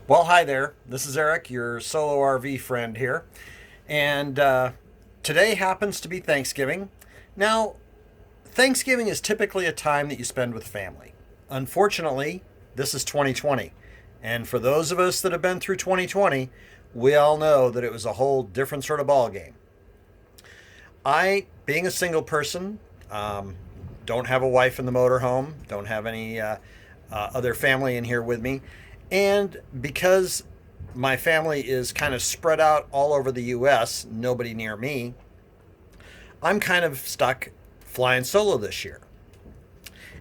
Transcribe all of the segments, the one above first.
Well, hi there. This is Eric, your solo RV friend here. And today happens to be Thanksgiving. Now, Thanksgiving is typically a time that you spend with family. Unfortunately, this is 2020. And for those of us that have been through 2020, we all know that it was a whole different sort of ball game. Being a single person, don't have a wife in the motorhome, don't have any other family in here with me. And because my family is kind of spread out all over the US, nobody near me, I'm kind of stuck flying solo this year.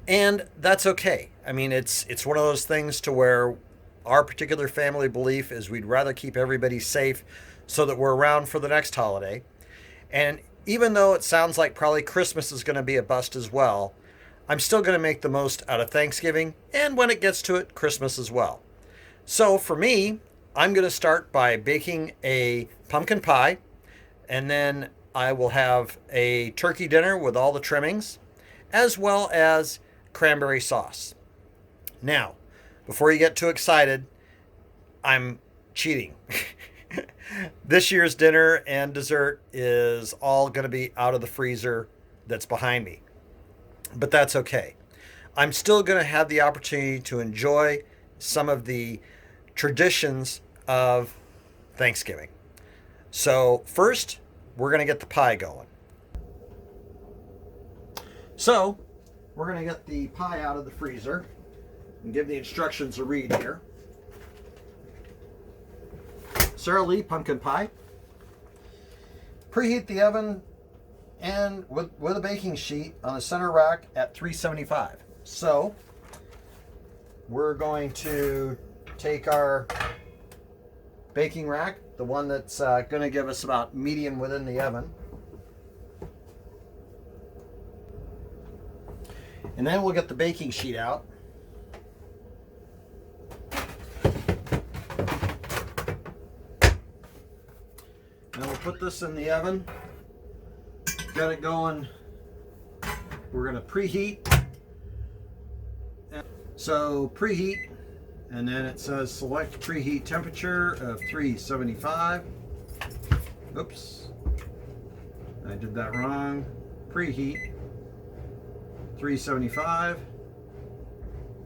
And that's okay. I mean, it's one of those things to where our particular family belief is we'd rather keep everybody safe so that we're around for the next holiday. And even though it sounds like probably Christmas is going to be a bust as well, I'm still going to make the most out of Thanksgiving and when it gets to it, Christmas as well. So for me, I'm going to start by baking a pumpkin pie, and then I will have a turkey dinner with all the trimmings, as well as cranberry sauce. Now, before you get too excited, I'm cheating. This year's dinner and dessert is all going to be out of the freezer that's behind me. But that's okay. I'm still going to have the opportunity to enjoy some of the traditions of Thanksgiving. So, first, we're going to get the pie going. So, we're going to get the pie out of the freezer and give the instructions a read here. Sara Lee pumpkin pie. Preheat the oven and with a baking sheet on the center rack at 375. So, we're going to take our baking rack, the one that's going to give us about medium within the oven. And then we'll get the baking sheet out. And we'll put this in the oven. Got it going. We're going to preheat. So preheat, and then it says select preheat temperature of 375. Oops, I did that wrong. Preheat 375,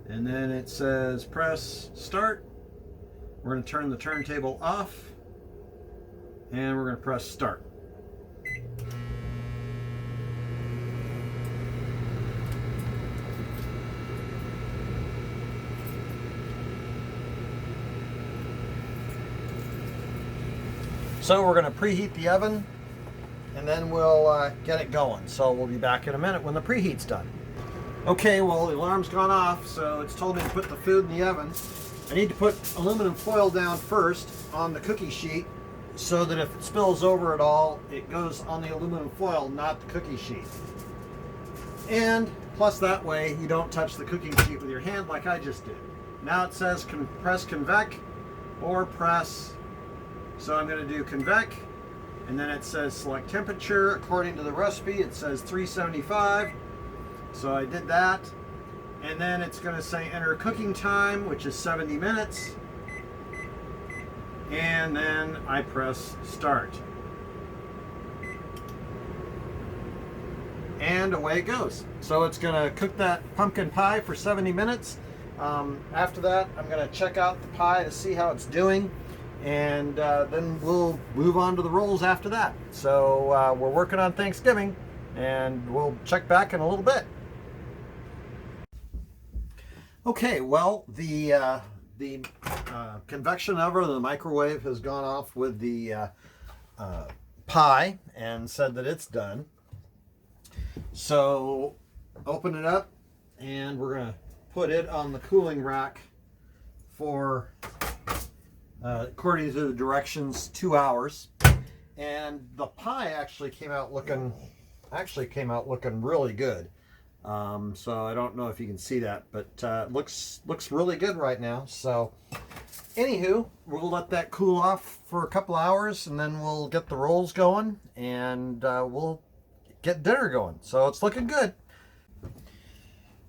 and then it says press start. We're going to turn the turntable off, and we're going to press start. So we're going to preheat the oven, and then we'll get it going. So we'll be back in a minute when the preheat's done. Okay, well, the alarm's gone off, so it's told me to put the food in the oven. I need to put aluminum foil down first on the cookie sheet so that if it spills over at all, it goes on the aluminum foil, not the cookie sheet. And plus that way you don't touch the cooking sheet with your hand like I just did. Now it says press convec or press. So I'm going to do convec, and then it says select temperature. According to the recipe, it says 375. So I did that. And then it's going to say enter cooking time, which is 70 minutes. And then I press start. And away it goes. So it's going to cook that pumpkin pie for 70 minutes. After that, I'm going to check out the pie to see how it's doing. And then we'll move on to the rolls after that. So we're working on Thanksgiving, and we'll check back in a little bit. Okay, well, the convection oven, the microwave, has gone off with the pie and said that it's done. So open it up, and we're going to put it on the cooling rack for according to the directions, 2 hours. And the pie actually came out looking really good. So I don't know if you can see that, but looks really good right now. So anywho, we'll let that cool off for a couple hours, and then we'll get the rolls going, and we'll get dinner going. So it's looking good.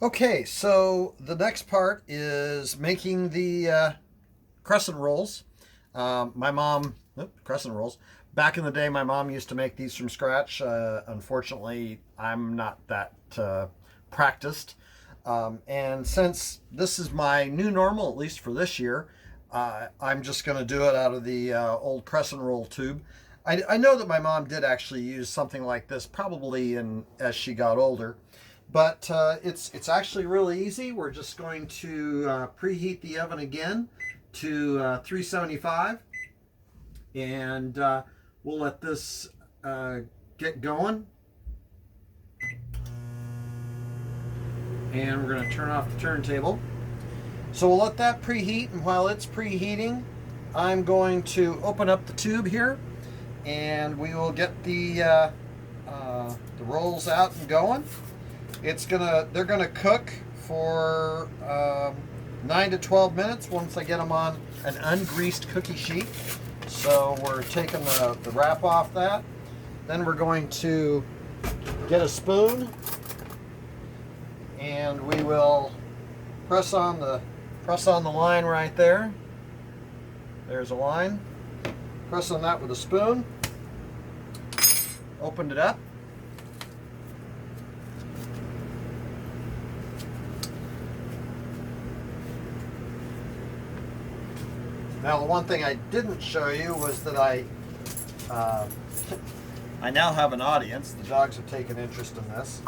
Okay, so the next part is making the crescent rolls. My mom, crescent rolls. Back in the day, my mom used to make these from scratch. Unfortunately, I'm not that practiced. And since this is my new normal, at least for this year, I'm just going to do it out of the old crescent roll tube. I know that my mom did actually use something like this probably as she got older, but it's actually really easy. We're just going to preheat the oven again to 375, and we'll let this get going. And we're going to turn off the turntable. So we'll let that preheat, and while it's preheating, I'm going to open up the tube here, and we will get the rolls out and going. They're gonna cook for 9 to 12 minutes once I get them on an ungreased cookie sheet. So we're taking the wrap off that. Then we're going to get a spoon, and we will press on the line right there. There's a line. Press on that with a spoon. Opened it up. Now, the one thing I didn't show you was that I now have an audience. The dogs have taken interest in this.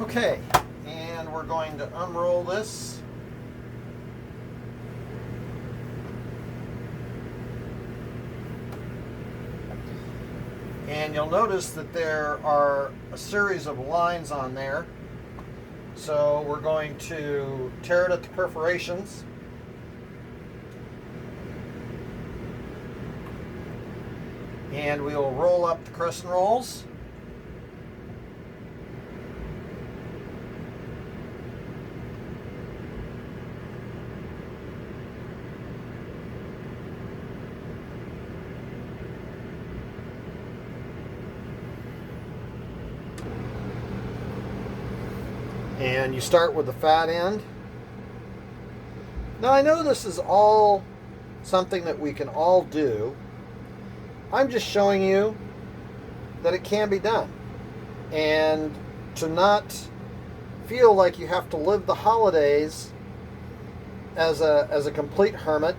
Okay, and we're going to unroll this. And you'll notice that there are a series of lines on there. So we're going to tear it at the perforations. And we will roll up the crescent rolls. And you start with the fat end. Now, I know this is all something that we can all do. I'm just showing you that it can be done. And to not feel like you have to live the holidays as a complete hermit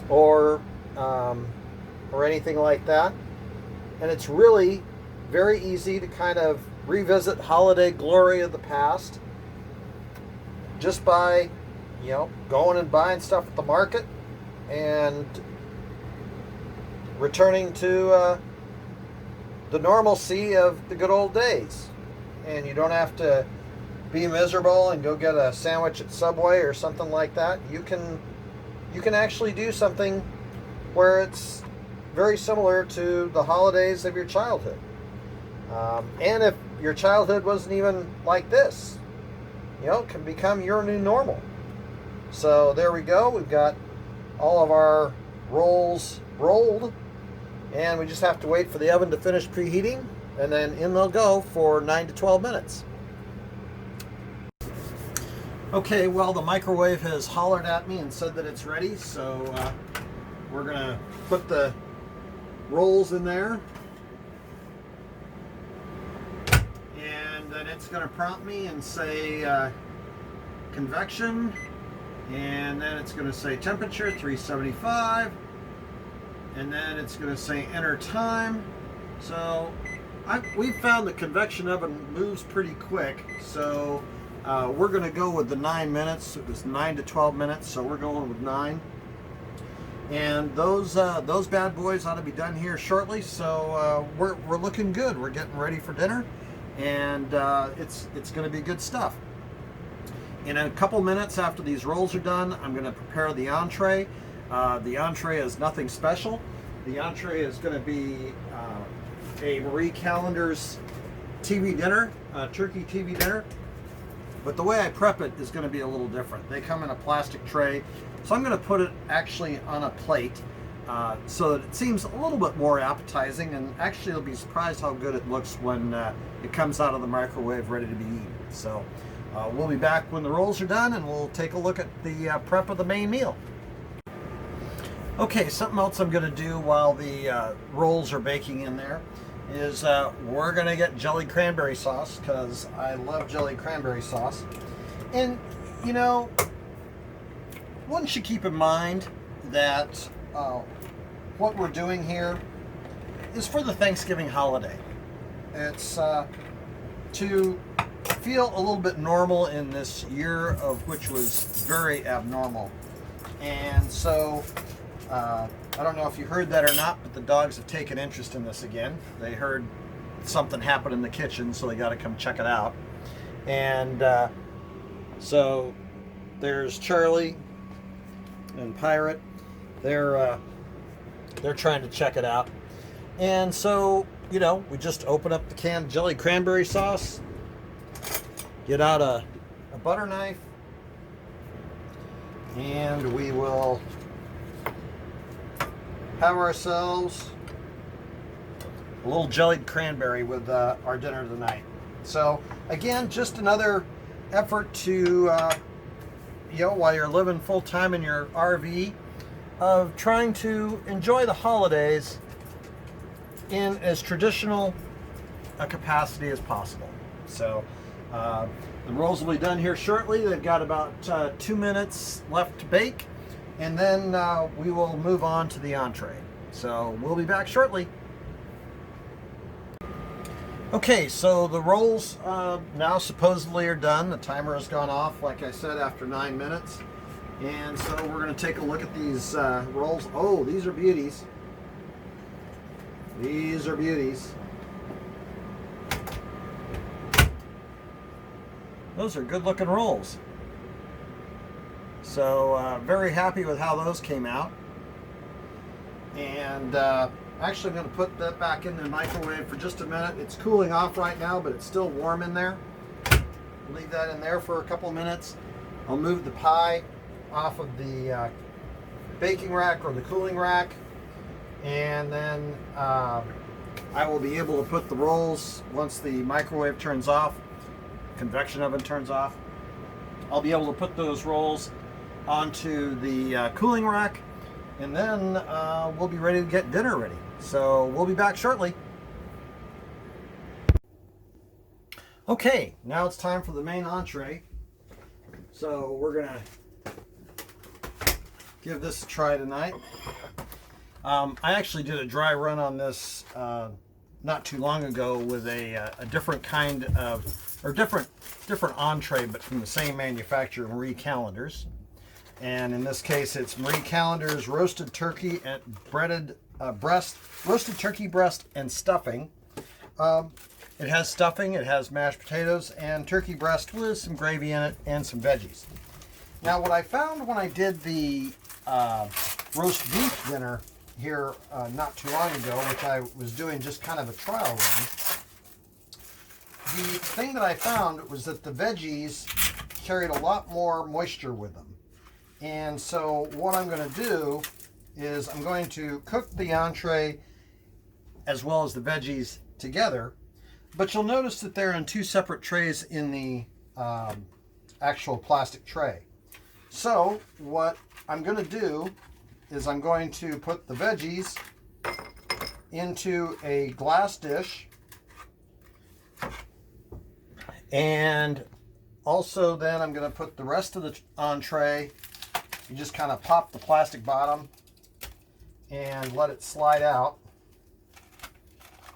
or anything like that. And it's really very easy to kind of revisit holiday glory of the past just by, going and buying stuff at the market and returning to the normalcy of the good old days. And you don't have to be miserable and go get a sandwich at Subway or something like that. You can actually do something where it's very similar to the holidays of your childhood. And if your childhood wasn't even like this, it can become your new normal. So there we go. We've got all of our rolls rolled, and we just have to wait for the oven to finish preheating, and then in they'll go for 9 to 12 minutes. Okay, well, the microwave has hollered at me and said that it's ready, so we're going to put the rolls in there. And then it's going to prompt me and say convection, and then it's going to say temperature 375, and then it's going to say enter time. So we've found the convection oven moves pretty quick, so we're going to go with the 9 minutes. It was 9 to 12 minutes, so we're going with 9. And those bad boys ought to be done here shortly, so we're looking good. We're getting ready for dinner, and it's going to be good stuff. In a couple minutes after these rolls are done, I'm going to prepare the entree. The entree is nothing special. The entree is going to be a Marie Callender's TV dinner, turkey TV dinner. But the way I prep it is going to be a little different. They come in a plastic tray, so I'm going to put it actually on a plate. so that it seems a little bit more appetizing, and actually you'll be surprised how good it looks when it comes out of the microwave ready to be eaten. So we'll be back when the rolls are done, and we'll take a look at the prep of the main meal. Okay, something else I'm going to do while the rolls are baking in there is we're going to get jellied cranberry sauce, because I love jellied cranberry sauce. And, you know, one should keep in mind that what we're doing here is for the Thanksgiving holiday. It's to feel a little bit normal in this year of which was very abnormal. And so I don't know if you heard that or not, but the dogs have taken interest in this again. They heard something happen in the kitchen, so they got to come check it out. And so there's Charlie and Pirate. They're trying to check it out. And so, you know, we just open up the canned jelly cranberry sauce, get out a butter knife, and we will have ourselves a little jellied cranberry with our dinner tonight. So again, just another effort to, you know, while you're living full time in your RV, of trying to enjoy the holidays in as traditional a capacity as possible. So the rolls will be done here shortly. They've got about 2 minutes left to bake, and then we will move on to the entree. So we'll be back shortly. Okay, so the rolls now supposedly are done. The timer has gone off, like I said, after 9 minutes. And so we're going to take a look at these rolls. Oh, these are beauties. These are beauties. Those are good looking rolls. So very happy with how those came out. And actually I'm going to put that back in the microwave for just a minute. It's cooling off right now, but it's still warm in there. Leave that in there for a couple of minutes. I'll move the pie off of the baking rack or the cooling rack, and then I will be able to put the rolls once the microwave turns off, convection oven turns off. I'll be able to put those rolls onto the cooling rack, and then we'll be ready to get dinner ready. So we'll be back shortly. Okay, now it's time for the main entree. So we're gonna give this a try tonight. I actually did a dry run on this not too long ago with a different kind of, or different entree, but from the same manufacturer, Marie Callender's. And in this case, it's Marie Callender's roasted turkey and roasted turkey breast and stuffing. It has stuffing, it has mashed potatoes, and turkey breast with some gravy in it and some veggies. Now, what I found when I did the roast beef dinner here not too long ago, which I was doing just kind of a trial run, the thing that I found was that the veggies carried a lot more moisture with them. And so what I'm going to do is I'm going to cook the entree as well as the veggies together, but you'll notice that they're in two separate trays in the actual plastic tray. So what I'm going to do is I'm going to put the veggies into a glass dish, and also then I'm going to put the rest of the entree. You just kind of pop the plastic bottom and let it slide out.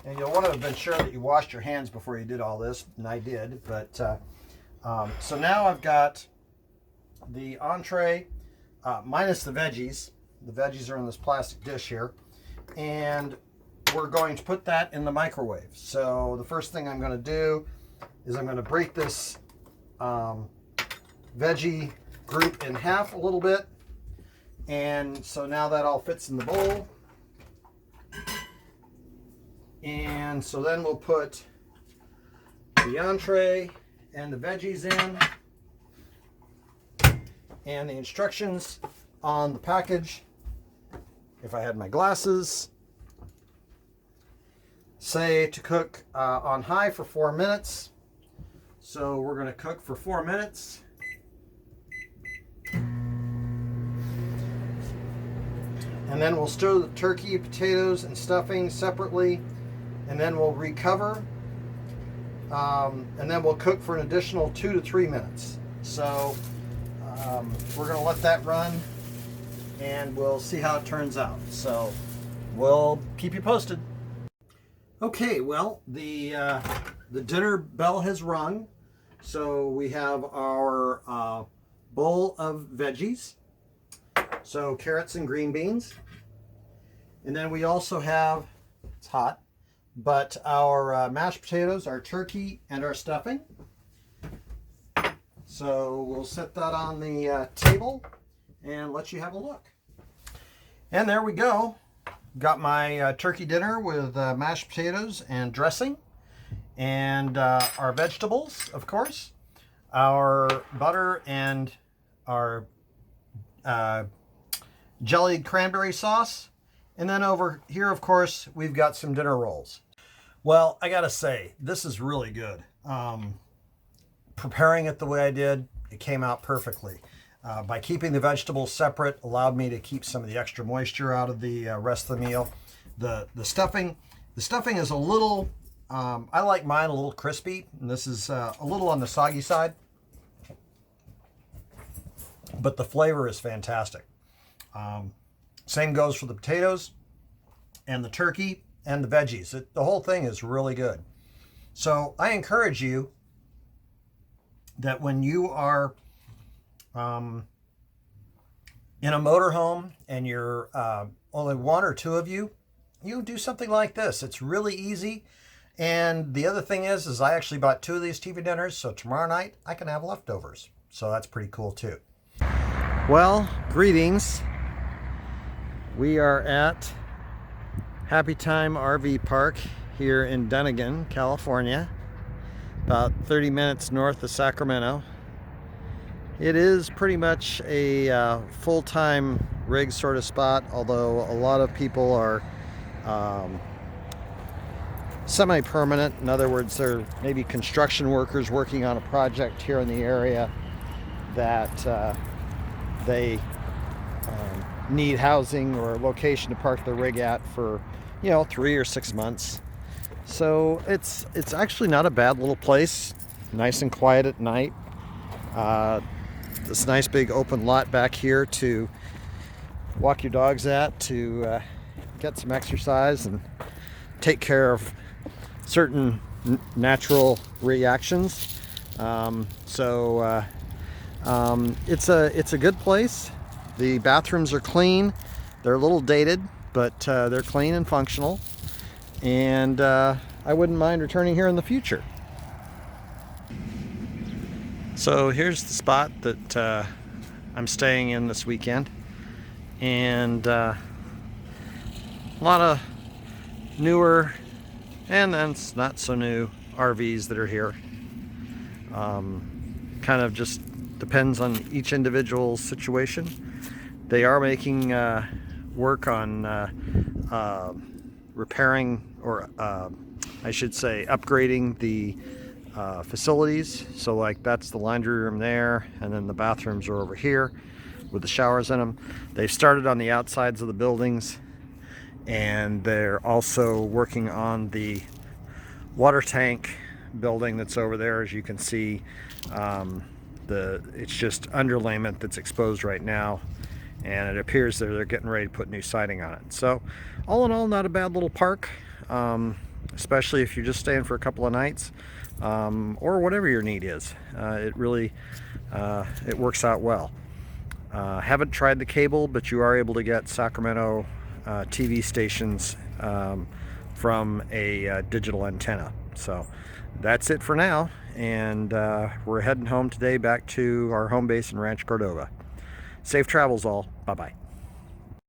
And you'll want to have been sure that you washed your hands before you did all this, and I did. But so now I've got the entree minus the veggies. The veggies are in this plastic dish here, and we're going to put that in the microwave. So the first thing I'm going to do is I'm going to break this veggie group in half a little bit, and so now that all fits in the bowl. And so then we'll put the entree and the veggies in, and the instructions on the package if I had my glasses, say to cook on high for 4 minutes. So we're going to cook for 4 minutes. And then we'll stir the turkey, potatoes, and stuffing separately. And then we'll recover. And then we'll cook for an additional 2 to 3 minutes. So we're going to let that run, and we'll see how it turns out. So we'll keep you posted. Okay, well, the dinner bell has rung. So we have our bowl of veggies. So carrots and green beans. And then we also have, it's hot, but our mashed potatoes, our turkey, and our stuffing. So we'll set that on the table and let you have a look. And there we go. Got my turkey dinner with mashed potatoes and dressing. And our vegetables, of course. Our butter and our jellied cranberry sauce. And then over here, of course, we've got some dinner rolls. Well, I gotta say, this is really good. Preparing it the way I did, it came out perfectly. By keeping the vegetables separate, allowed me to keep some of the extra moisture out of the rest of the meal. The stuffing is a little, I like mine a little crispy, and this is a little on the soggy side. But the flavor is fantastic. Same goes for the potatoes and the turkey and the veggies. The whole thing is really good. So I encourage you that when you are in a motorhome and you're only one or two of you, you do something like this. It's really easy. And the other thing is I actually bought 2 of these TV dinners, so tomorrow night I can have leftovers. So that's pretty cool too. Well, greetings. We are at Happy Time RV Park here in Dunnigan, California, about 30 minutes north of Sacramento. It is pretty much a full-time rig sort of spot, although a lot of people are semi-permanent. In other words, they're maybe construction workers working on a project here in the area that they need housing or a location to park the rig at for, 3 or 6 months. So it's actually not a bad little place, nice and quiet at night. This nice big open lot back here to walk your dogs at, to get some exercise and take care of certain natural reactions. It's a good place. The bathrooms are clean. They're a little dated, but they're clean and functional. And I wouldn't mind returning here in the future. So here's the spot that I'm staying in this weekend. And a lot of newer and then not so new RVs that are here. Kind of just depends on each individual situation. They are making work on repairing, or I should say upgrading the facilities. So like that's the laundry room there, and then the bathrooms are over here with the showers in them. They've started on the outsides of the buildings, and they're also working on the water tank building that's over there. As you can see, it's just underlayment that's exposed right now, and it appears that they're getting ready to put new siding on it. So all in all, not a bad little park, especially if you're just staying for a couple of nights, or whatever your need is. It really it works out well. Haven't tried the cable, but you are able to get Sacramento TV stations from a digital antenna. So that's it for now, and we're heading home today back to our home base in Rancho Cordova. Safe travels all. Bye-bye.